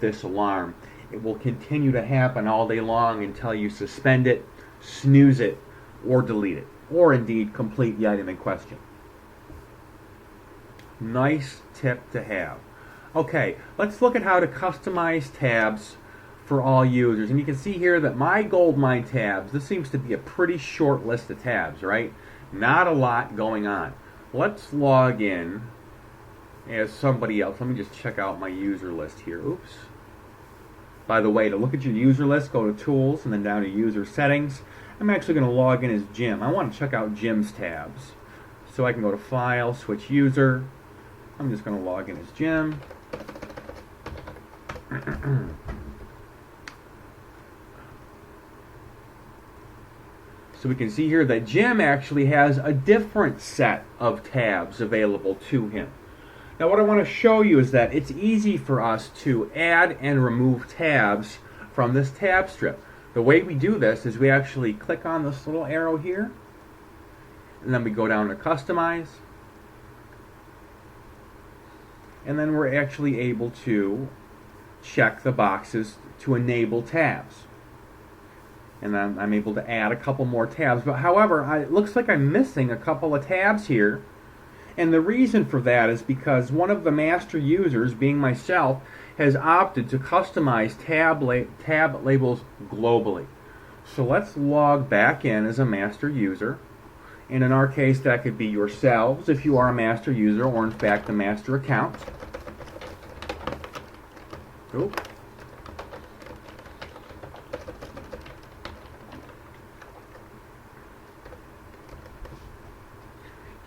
this alarm. It will continue to happen all day long until you suspend it, snooze it, or delete it, or indeed complete the item in question. Nice tip to have. Okay, let's look at how to customize tabs for all users. And you can see here that my GoldMine tabs, this seems to be a pretty short list of tabs, right? Not a lot going on. Let's log in as somebody else. Let me just check out my user list here. Oops. By the way, to look at your user list, go to Tools and then down to User Settings. I'm actually going to log in as Jim. I want to check out Jim's tabs. So I can go to File, Switch User. I'm just going to log in as Jim. So we can see here that Jim actually has a different set of tabs available to him. Now what I want to show you is that it's easy for us to add and remove tabs from this tab strip. The way we do this is we actually click on this little arrow here, and then we go down to Customize, and then we're actually able to check the boxes to enable tabs. And then I'm able to add a couple more tabs. But however, it looks like I'm missing a couple of tabs here. And the reason for that is because one of the master users, being myself, has opted to customize tab labels globally. So let's log back in as a master user. And in our case, that could be yourselves if you are a master user, or in fact the master account. Oop.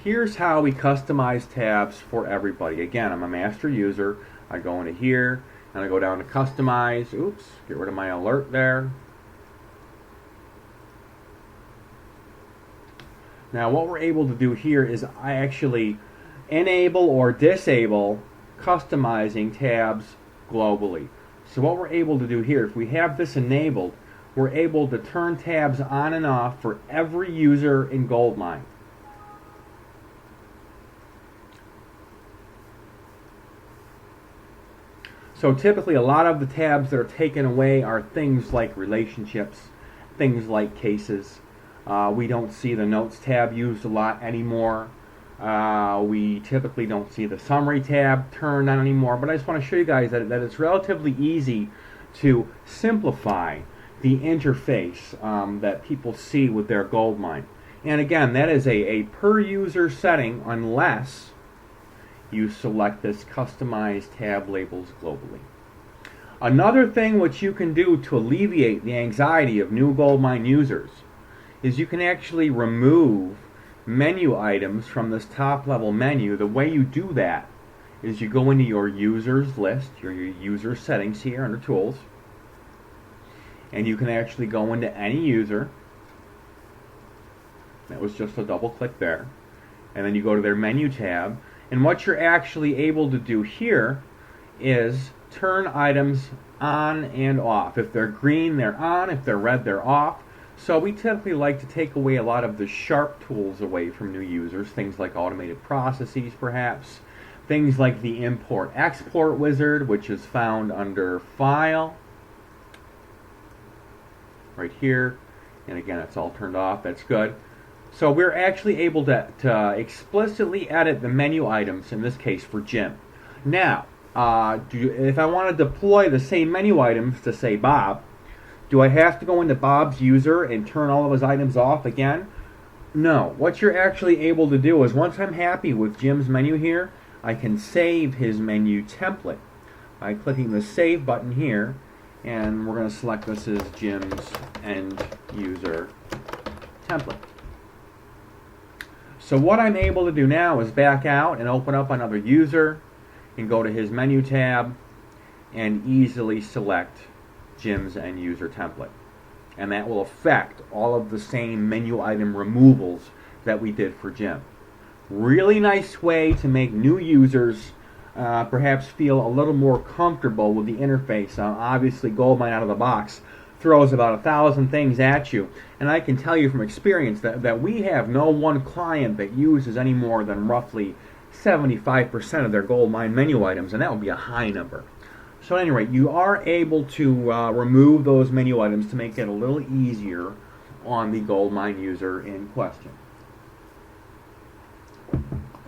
Here's how we customize tabs for everybody. Again, I'm a master user. I go into here and I go down to Customize. Oops, get rid of my alert there. Now what we're able to do here is I actually enable or disable customizing tabs globally. So what we're able to do here, if we have this enabled, we're able to turn tabs on and off for every user in GoldMine. So typically a lot of the tabs that are taken away are things like relationships, things like cases. We don't see the Notes tab used a lot anymore. We typically don't see the Summary tab turned on anymore. But I just want to show you guys that it's relatively easy to simplify the interface that people see with their GoldMine. And again, that is a per user setting unless you select this Customize Tab Labels globally. Another thing which you can do to alleviate the anxiety of new GoldMine users is you can actually remove menu items from this top level menu. The way you do that is you go into your users list, your user settings here under Tools, and you can actually go into any user. That was just a double click there. And then you go to their menu tab. And what you're actually able to do here is turn items on and off. If they're green, they're on. If they're red, they're off. So we typically like to take away a lot of the sharp tools away from new users, things like automated processes perhaps, things like the import-export wizard, which is found under File, right here. And again, it's all turned off. That's good. So we're actually able to explicitly edit the menu items, in this case for Jim. Now, if I want to deploy the same menu items to, say, Bob, do I have to go into Bob's user and turn all of his items off again? No. What you're actually able to do is once I'm happy with Jim's menu here, I can save his menu template by clicking the Save button here, and we're going to select this as Jim's end user template. So what I'm able to do now is back out and open up another user and go to his menu tab and easily select Jim's end user template. And that will affect all of the same menu item removals that we did for Jim. Really nice way to make new users perhaps feel a little more comfortable with the interface. Obviously GoldMine out of the box throws about 1,000 things at you, and I can tell you from experience that we have no one client that uses any more than roughly 75% of their GoldMine menu items, and that would be a high number. So at any rate, you are able to remove those menu items to make it a little easier on the GoldMine user in question.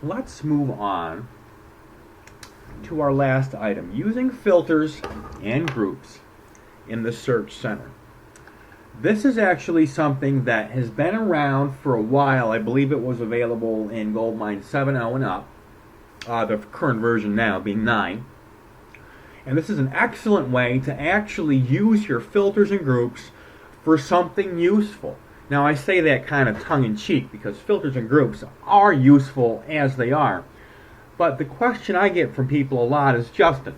Let's move on to our last item, using filters and groups in the Search Center. This is actually something that has been around for a while. I believe it was available in GoldMine 7.0 and up, the current version now being 9. And this is an excellent way to actually use your filters and groups for something useful. Now I say that kind of tongue-in-cheek because filters and groups are useful as they are. But the question I get from people a lot is, Justin,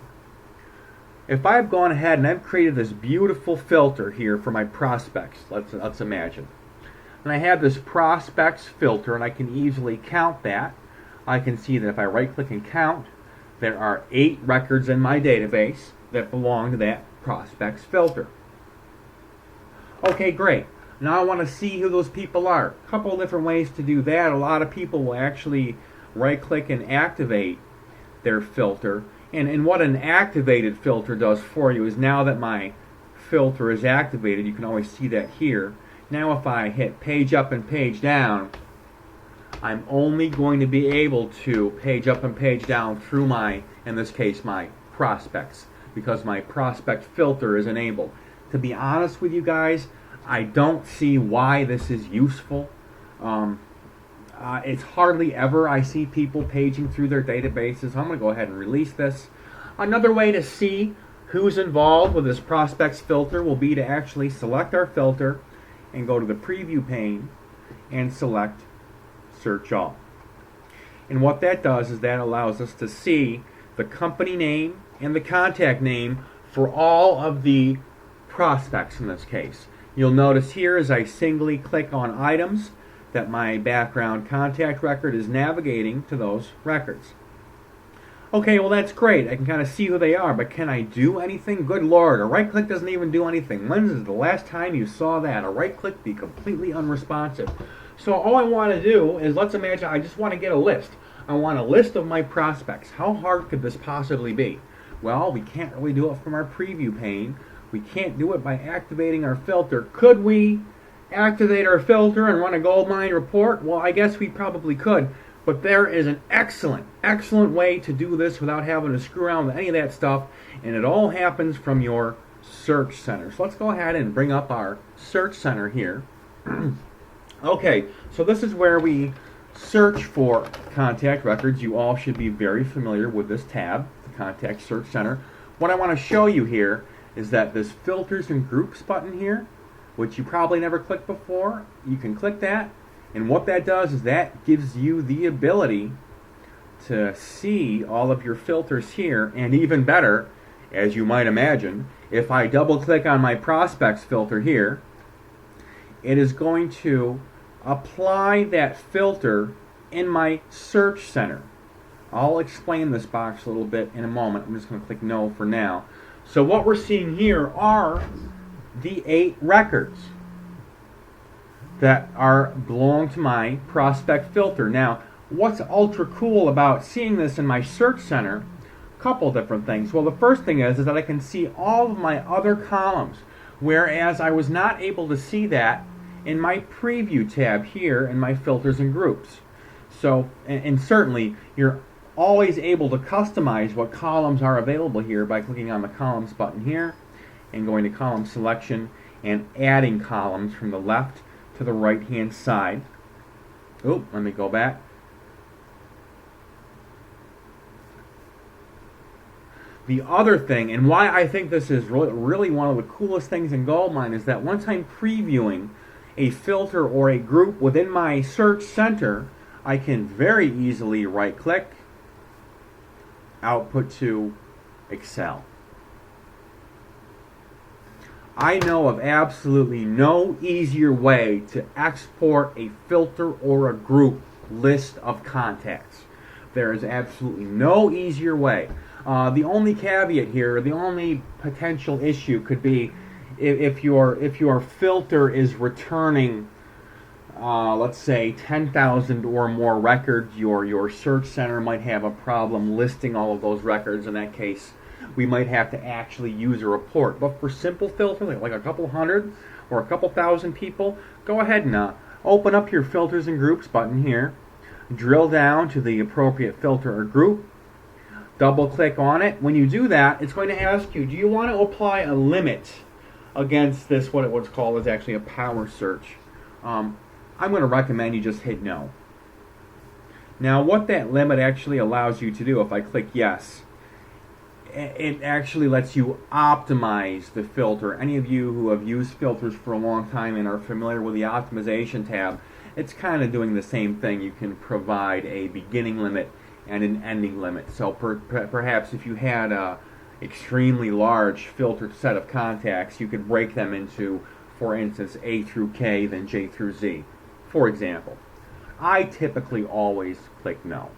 if I've gone ahead and I've created this beautiful filter here for my prospects, let's imagine, and I have this prospects filter and I can easily count that. I can see that if I right-click and count, there are 8 records in my database that belong to that prospects filter. Okay, great. Now I want to see who those people are. A couple of different ways to do that. A lot of people will actually right-click and activate their filter. And what an activated filter does for you is, now that my filter is activated, you can always see that here. Now if I hit page up and page down, I'm only going to be able to page up and page down through my, in this case, my prospects, because my prospect filter is enabled. To be honest with you guys, I don't see why this is useful. It's hardly ever I see people paging through their databases. I'm going to go ahead and release this. Another way to see who's involved with this prospects filter will be to actually select our filter and go to the preview pane and select Search All. And what that does is that allows us to see the company name and the contact name for all of the prospects in this case. You'll notice here as I singly click on items that my background contact record is navigating to those records. Okay, well that's great. I can kind of see who they are, but can I do anything? Good Lord, a right click doesn't even do anything. When is the last time you saw that? A right click be completely unresponsive. So all I want to do is, let's imagine I just want to get a list. I want a list of my prospects. How hard could this possibly be? Well, we can't really do it from our preview pane. We can't do it by activating our filter. Could we activate our filter and run a GoldMine report? Well, I guess we probably could. But there is an excellent way to do this without having to screw around with any of that stuff. And it all happens from your Search Center. So let's go ahead and bring up our Search Center here. Okay, so this is where we search for contact records. You all should be very familiar with this tab, the Contact Search Center. What I want to show you here is that this Filters and Groups button here, which you probably never clicked before, you can click that, and what that does is that gives you the ability to see all of your filters here, and even better, as you might imagine, if I double click on my prospects filter here, it is going to apply that filter in my Search Center. I'll explain this box a little bit in a moment. I'm just going to click no for now. So what we're seeing here are the 8 records that belong to my prospect filter. Now, what's ultra cool about seeing this in my Search Center? A couple different things. Well, the first thing is that I can see all of my other columns, whereas I was not able to see that in my Preview tab here in my Filters and Groups. So, and certainly, you're always able to customize what columns are available here by clicking on the Columns button here and going to Column Selection and adding columns from the left to the right hand side. Oh, let me go back. The other thing, and why I think this is really one of the coolest things in GoldMine, is that once I'm previewing a filter or a group within my Search Center, I can very easily right click, output to Excel. I know of absolutely no easier way to export a filter or a group list of contacts. There is absolutely no easier way. The only caveat here, the only potential issue could be if your filter is returning, let's say 10,000 or more records, your Search Center might have a problem listing all of those records. In that case, we might have to actually use a report. But for simple filters, like a couple hundred or a couple thousand people, go ahead and open up your filters and groups button here, drill down to the appropriate filter or group, double click on it. When you do that, it's going to ask you, do you want to apply a limit against this, what's called is actually a power search. I'm going to recommend you just hit no. Now what that limit actually allows you to do, if I click yes, it actually lets you optimize the filter. Any of you who have used filters for a long time and are familiar with the optimization tab, it's kind of doing the same thing. You can provide a beginning limit and an ending limit. So perhaps if you had a extremely large filtered set of contacts, you could break them into, for instance, A through K, then J through Z, for example. I typically always click no.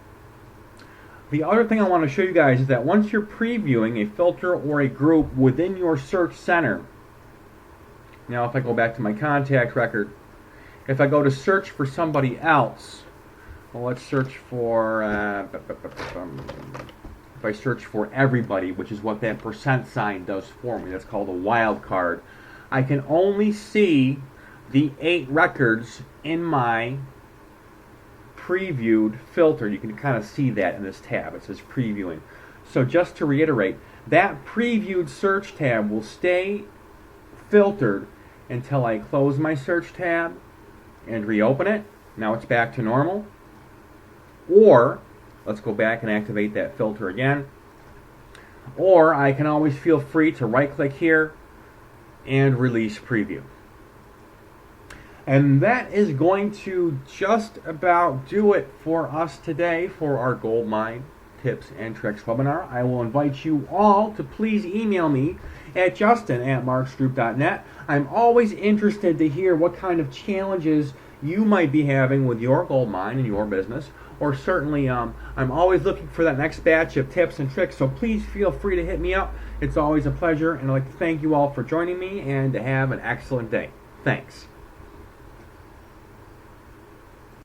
The other thing I want to show you guys is that once you're previewing a filter or a group within your search center, now if I go back to my contact record, if I go to search for somebody else, well, let's search for, if I search for everybody, which is what that % sign does for me, that's called a wildcard, I can only see the 8 records in my previewed filter. You can kind of see that in this tab. It says previewing. So just to reiterate, that previewed search tab will stay filtered until I close my search tab and reopen it. Now it's back to normal. Or, let's go back and activate that filter again. Or I can always feel free to right click here and release preview. And that is going to just about do it for us today for our GoldMine Tips and Tricks webinar. I will invite you all to please email me at justin@marksgroup.net. I'm always interested to hear what kind of challenges you might be having with your GoldMine and your business. Or certainly, I'm always looking for that next batch of tips and tricks, so please feel free to hit me up. It's always a pleasure, and I'd like to thank you all for joining me, and to have an excellent day. Thanks.